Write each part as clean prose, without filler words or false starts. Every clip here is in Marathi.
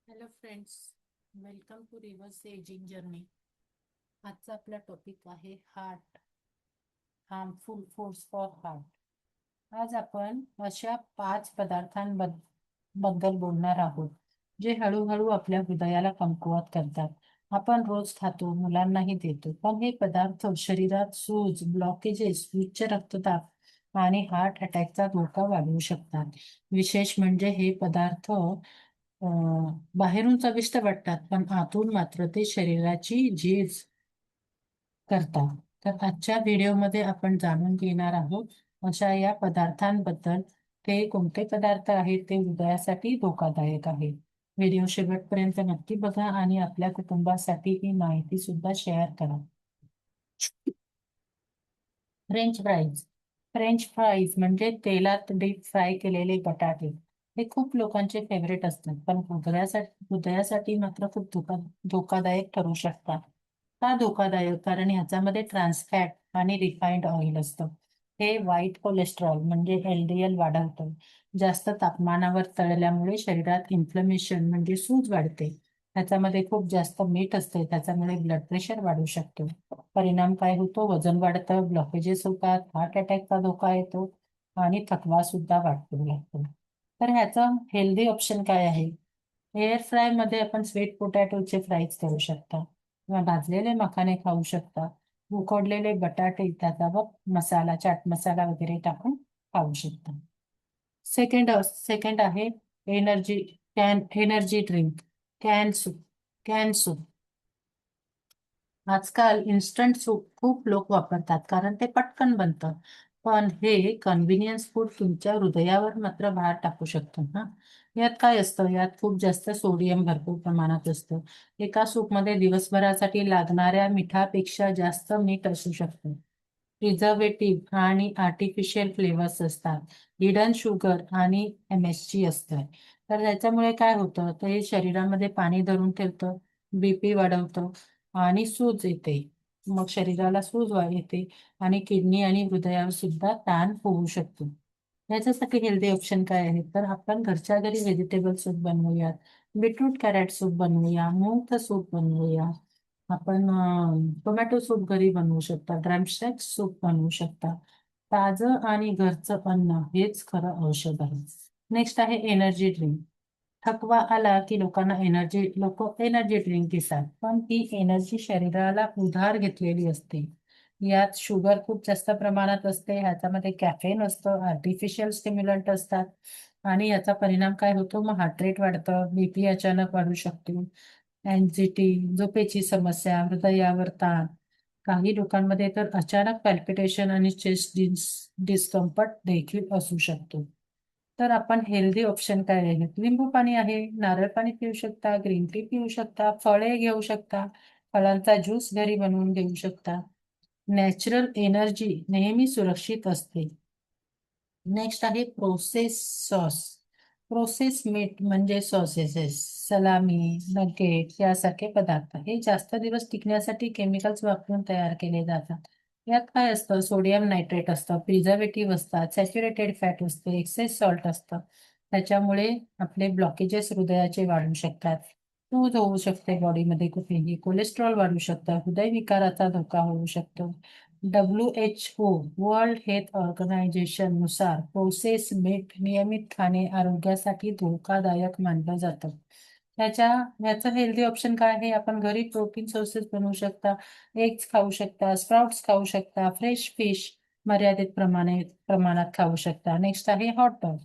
Hello friends, welcome to reverse ageing journey. आजचा आपला टॉपिक आहे heart, harmful foods for heart. आज आपण अशा 5 पदार्थांबद्दल बोलणार आहोत जे हळूहळू आपल्या हृदयाला कमकुवत करतात. आपण रोज खातो, मुलांनाही देतो, पण हे पदार्थ शरीरात सूज, ब्लॉकेजेस, उच्च रक्तदाब आणि हार्ट अटॅकचा धोका वाढवू शकतात. विशेष म्हणजे हे पदार्थ बाहेरून चविष्ट वाटतात, पण आतून मात्र ते शरीराची झीज करतात. तर आजच्या व्हिडिओमध्ये आपण जाणून घेणार आहोत अशा या पदार्थांबद्दल. ते कोणते पदार्थ आहेत ते हृदयासाठी धोकादायक आहेत. व्हिडिओ शेवटपर्यंत नक्की बघा आणि आपल्या कुटुंबासाठी ही माहिती सुद्धा शेअर करा. French fries. फ्रेंच फ्राईज म्हणजे तेलात डीप फ्राय केलेले बटाटे. हे खूप लोकांचे फेवरेट असतात, पण हृदयासाठी मात्र खूप धोकादायक ठरू शकतात. का धोकादायक? कारण ह्याच्यामध्ये ट्रान्स फॅट आणि रिफाइंड ऑइल असतं. हे वाईट कोलेस्ट्रॉल म्हणजे LDL वाढवतं. जास्त तापमानावर तळल्यामुळे शरीरात इन्फ्लमेशन म्हणजे सूज वाढते. त्याच्यामध्ये खूप जास्त मीठ असते, त्याच्यामुळे ब्लड प्रेशर वाढू शकतो. परिणाम काय होतो? वजन वाढतं, ब्लॉकेजेस होतात, हार्ट अटॅकचा धोका येतो आणि थकवा सुद्धा वाढतो लागतो. तर ह्याचा हेल्दी ऑप्शन काय आहे? एअर फ्राय मध्ये आपण स्वीट पोटॅटोचे फ्राईज करू शकता किंवा भाजलेले मखाने खाऊ शकता. उकडलेले बटाटे त्याच्यावर मसाला, चाट मसाला वगैरे टाकून खाऊ शकता. सेकंड आहे energy drink. Can soup. Can soup. आजकाल इन्स्टंट सूप खूप लोक वापरतात कारण ते पटकन बनतं. पण हे कन्व्हिनियन्स फूड तुमच्या हृदयावर मात्र भार टाकू शकतो ना. यात काय असतं? यात खूप जास्त सोडियम भरपूर प्रमाणात असतं. एका सूपमध्ये दिवसभरासाठी लागणाऱ्या मिठापेक्षा जास्त मीठ असू शकतं. प्रिझर्वेटिव्ह आणि आर्टिफिशियल फ्लेवर्स असतात. हिडन शुगर आणि MSG असतं. तर त्याच्यामुळे काय होतं? तर हे शरीरामध्ये पाणी धरून ठेवतं, BP वाढवतं आणि सूज येते. मग शरीराला येते आणि किडनी आणि हृदयावर सुद्धा ताण होऊ शकतो. याच्यासाठी हेल्दी ऑप्शन काय आहे? तर आपण घरच्या घरी व्हेजिटेबल सूप बनवूयात, बीटरूट कॅरेट सूप बनवूया, मूगचं सूप बनवूया. आपण टोमॅटो सूप घरी बनवू शकता, ड्रमस्टिक सूप बनवू शकता. ताजं आणि घरचं अन्न हेच खरं औषध आहे. नेक्स्ट आहे एनर्जी ड्रिंक. थकवा आला की लोक एनर्जी ड्रिंक घेतात, पण ती एनर्जी शरीराला उधार घेतलेली असते. यात शुगर खूप जास्त प्रमाणात असते, ह्याच्यामध्ये कॅफेन असतं, आर्टिफिशियल स्टिम्युलंट असतात आणि याचा परिणाम काय होतो? मग हार्ट रेट वाढतं, BP अचानक वाढू शकतो, अँझिटी, झोपेची समस्या, हृदयावर ताण. काही लोकांमध्ये तर अचानक पॅल्पिटेशन आणि चेस्ट डिस्कम्फर्ट देखील असू शकतो. तर आपण हेल्दी ऑप्शन काय आहेत? लिंबू पाणी आहे, नारळ पाणी पिऊ शकता, ग्रीन टी पिऊ शकता, फळे घेऊ शकता, फळांचा ज्यूस घरी बनवून घेऊ शकता. नॅचरल एनर्जी नेहमी सुरक्षित असते. नेक्स्ट आहे प्रोसेस सॉस. प्रोसेस मीट म्हणजे सॉसेसेस, सलामी, नगेट यासारखे पदार्थ हे जास्त दिवस टिकण्यासाठी केमिकल्स वापरून तयार केले जातात. यात काय असतं? सोडियम नायट्रेट असतं, प्रिझर्वेटिव्ह असतात, सॅच्युरेटेड फॅट असते, एक्सेस सॉल्ट असतं. त्याच्यामुळे आपले ब्लॉकेजेस हृदयाचे वाढू शकतात. सूज होऊ शकते बॉडीमध्ये कुठेही, कोलेस्ट्रॉल वाढू शकतं, हृदयविकाराचा धोका होऊ शकतो. WHO वर्ल्ड हेल्थ ऑर्गनायझेशन नुसार प्रोसेस मीठ नियमित खाणे आरोग्यासाठी धोकादायक मानलं जातं. त्याच्या ह्याचं हेल्दी ऑप्शन काय आहे? आपण घरी प्रोटीन सोर्सेस बनवू शकता, एग्स खाऊ शकता, स्प्राउट्स खाऊ शकता, फ्रेश फिश मर्यादित प्रमाणात खाऊ शकता. नेक्स्ट आहे हॉटडॉग.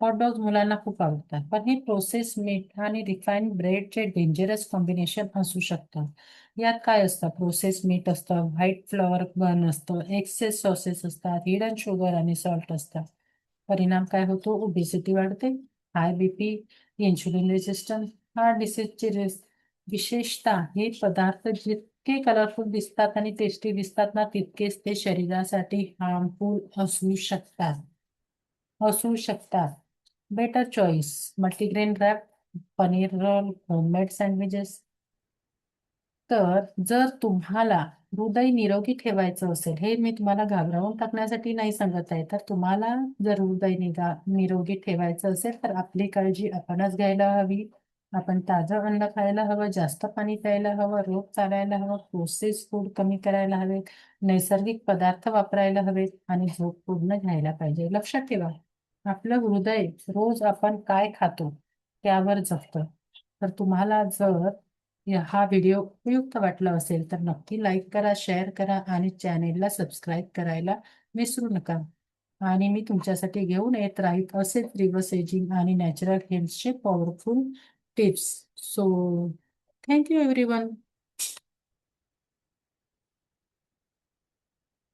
हॉटडॉग मुलांना खूप आवडतात, पण हे प्रोसेस मीठ आणि रिफाईंड ब्रेडचे डेंजरस कॉम्बिनेशन असू शकतं. यात काय असतं? प्रोसेस मीठ असतं, व्हाईट फ्लॉवर बन असतं, एक्सेस सॉसेस असतात, हिडन शुगर आणि सॉल्ट असतात. परिणाम काय होतो? ओबेसिटी वाढते, high BP, insulin resistance, heart डिसीजची रिस्क. विशेषतः हे पदार्थ जितके कलरफुल दिसतात आणि टेस्टी दिसतात ना, तितकेच ते शरीरासाठी हार्मफुल असू शकतात. Better choice multigrain wrap, paneer roll, homemade sandwiches. तर जर तुम्हाला हृदय निरोगी ठेवायचं असेल, हे मी तुम्हाला घाबरवून टाकण्यासाठी नाही सांगत आहे, तर तुम्हाला जर हृदय निरोगी ठेवायचं असेल तर आपली काळजी आपणच घ्यायला हवी. आपण ताजं अन्न खायला हवं, जास्त पाणी प्यायला हवं, रोज चालायला हवं, प्रोसेस फूड कमी करायला हवेत, नैसर्गिक पदार्थ वापरायला हवेत आणि झोप पूर्ण घ्यायला पाहिजे. लक्षात ठेवा, आपलं हृदय रोज आपण काय खातो त्यावर जगतं. तर तुम्हाला जर हा व्हिडिओ उपयुक्त वाटला असेल तर नक्की लाईक करा, शेअर करा आणि चॅनेलला सबस्क्राईब करायला विसरू नका. आणि मी तुमच्यासाठी घेऊन येत राहील असेच रिव्हर्स एजिंग आणि नॅचरल हेल्थचे powerful tips. So, thank you everyone.